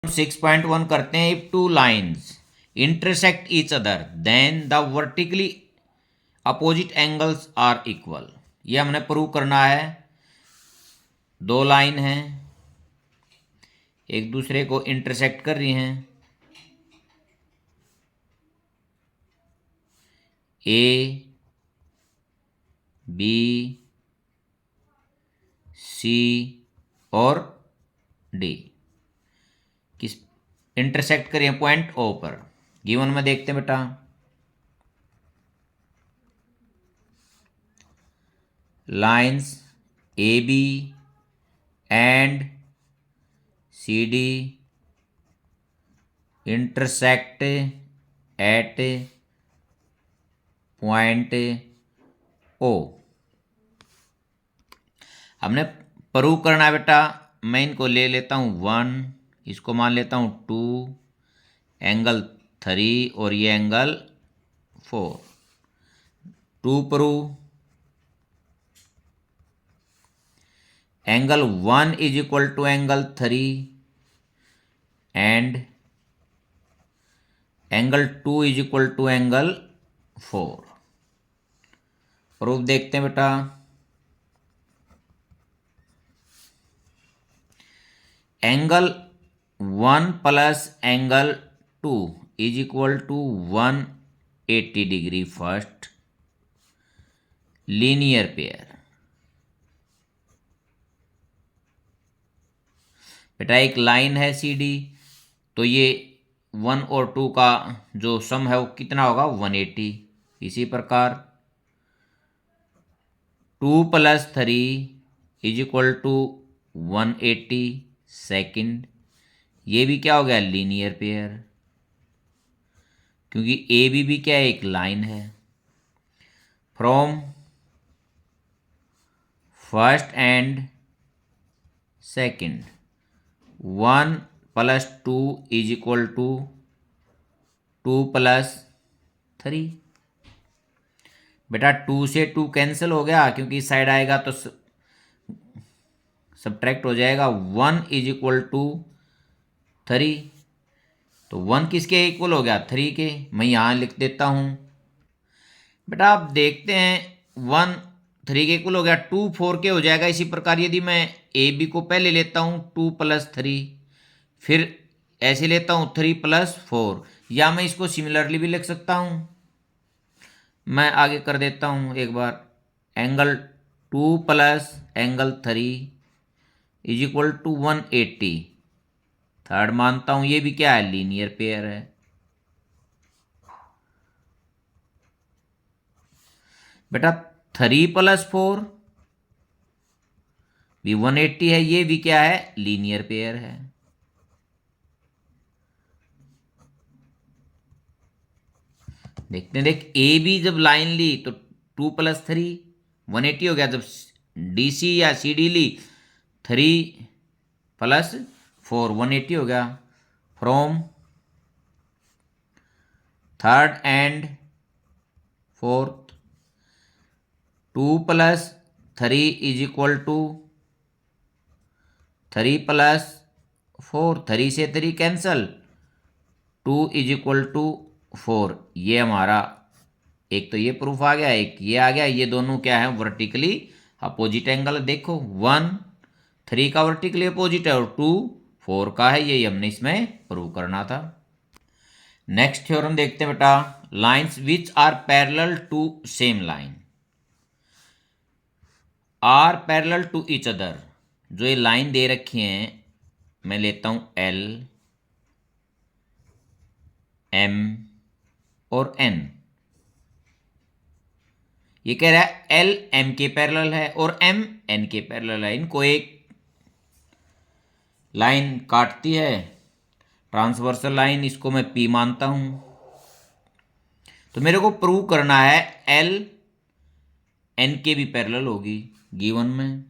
6.1 करते हैं। If two lines intersect each other then the vertically opposite angles are equal. ये हमने prove करना है। दो लाइन हैं, एक दूसरे को इंटरसेक्ट कर रही हैं। ए बी सी और डी किस इंटरसेक्ट करिए पॉइंट ओ पर। गिवन में देखते हैं बेटा, lines A B and C D intersect at point O. हमने प्रूव करना है बेटा। मैं इनको ले लेता हूँ 1, इसको मान लेता हूँ 2, एंगल 3 और ये angle 4। To prove angle 1 is equal to angle 3 and angle 2 is equal to angle 4। Proof देखते हैं बेटा। Angle 1 plus angle 2 is equal to 180 degree first linear pair. बेटा एक लाइन है सी डी, तो ये 1 और 2 का जो सम है वो कितना होगा 180। इसी प्रकार 2 plus 3 is equal to 180 second. ये भी क्या हो गया लीनियर पेयर, क्योंकि ए बी भी क्या है एक लाइन है। From first and second 1 plus 2 is equal to 2 plus 3। बेटा 2 से 2 कैंसिल हो गया, क्योंकि इस साइड आएगा तो सब्ट्रैक्ट हो जाएगा। 1 इज इक्वल टू 3, तो 1 किसके इक्वल हो गया 3 के। मैं यहाँ लिख देता हूँ। बेटा आप देखते हैं 1 3 के इक्वल हो गया, 2 4 के हो जाएगा। इसी प्रकार यदि मैं ए बी को पहले लेता हूँ 2 प्लस 3, फिर ऐसे लेता हूँ 3 प्लस 4, या मैं इसको सिमिलरली भी लिख सकता हूँ। मैं आगे कर देता हूँ एक बार। Angle 2 plus angle 3 is equal to 180। Third मानता हूँ, ये भी क्या है लीनियर पेयर है। बेटा 3 प्लस 4 भी 180 है, ये भी क्या है लीनियर पेयर है। देखते हैं, देख ए बी जब लाइन ली तो 2 प्लस 3 180 हो गया। जब डी सी या सी डी ली 3 प्लस 4 180 हो गया। From third and fourth 2 plus 3 is equal to 3 plus 4, 3 से 3 कैंसल, 2 इज इक्वल टू 4। ये हमारा एक तो ये प्रूफ आ गया, एक ये आ गया। ये दोनों क्या है वर्टिकली अपोजिट एंगल। देखो 1 3 का वर्टिकली अपोजिट है और 2 4 का है। ये हमने इसमें प्रूव करना था। नेक्स्ट थ्योरम देखते हैं बेटा। Lines which are parallel to same line are parallel to each other. जो ये लाइन दे रखी हैं, मैं लेता हूं एल एम और एन। ये कह रहा है एल एम के पैरेलल है और एम एन के पैरेलल है। इनको एक लाइन काटती है ट्रांसवर्सल लाइन, इसको मैं पी मानता हूं। तो मेरे को प्रूव करना है एल एन के भी पैरेलल होगी। गिवन में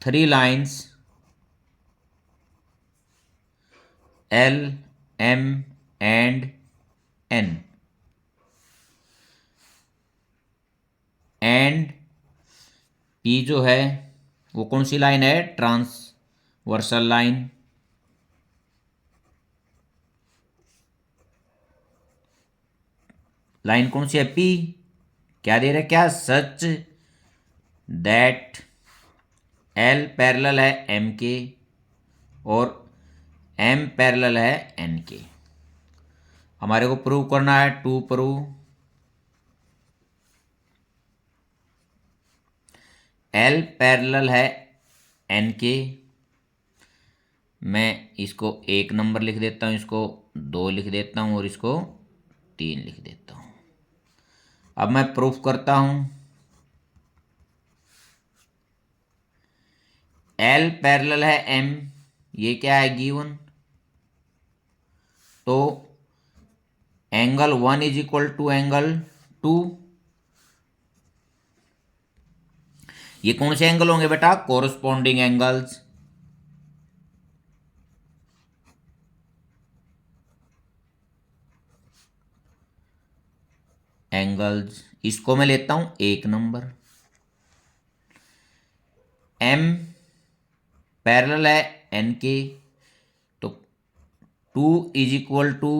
three lines L M and N and P जो है वो कौन सी लाइन है, ट्रांसवर्सल लाइन। लाइन कौन सी है, पी। क्या दे रहा है, क्या, सच दैट एल पैरेलल है एम के और एम पैरेलल है एन के। हमारे को प्रूव करना है, टू प्रूव एल पैरेलल है एन के। मैं इसको 1 नंबर लिख देता हूँ, इसको 2 लिख देता हूँ और इसको 3 लिख देता हूँ। अब मैं प्रूफ करता हूँ। एल पैरेलल है एम, ये क्या है, गिवन। तो angle 1 is equal to angle 2। ये कौन से एंगल होंगे बेटा, कोरस्पॉन्डिंग एंगल्स। एंगल्स, इसको मैं लेता हूं 1 नंबर। एम पैरेलल है एन के, तो 2 इज इक्वल टू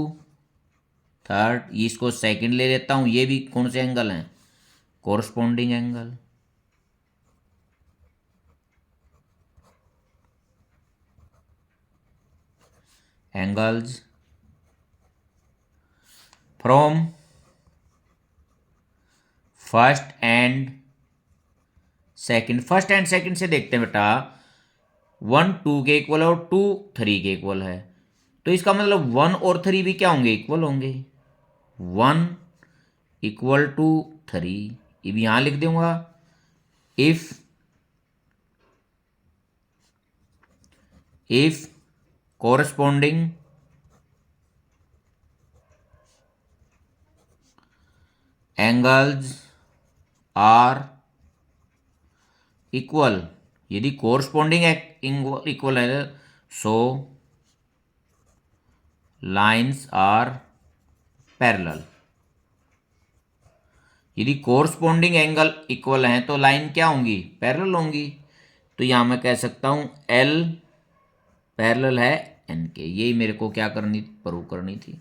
थर्ड, इसको सेकंड ले लेता हूं। ये भी कौन से एंगल हैं, corresponding angle. Angles from first and second. First and second से देखते हैं बेटा, 1 2 के इक्वल है और 2 3 के इक्वल है, तो इसका मतलब 1 और 3 भी क्या होंगे, इक्वल होंगे। 1 इक्वल टू 3, ये भी यहां लिख दूंगा। If corresponding angles are equal, यदि कोरस्पॉन्डिंग इक्वल है, सो लाइन्स आर पैरेलल। यदि कोरस्पॉन्डिंग एंगल इक्वल हैं तो लाइन क्या होंगी, पैरेलल होंगी। तो यहां मैं कह सकता हूं एल पैरेलल है एन के। यही मेरे को क्या करनी, प्रूव करनी थी।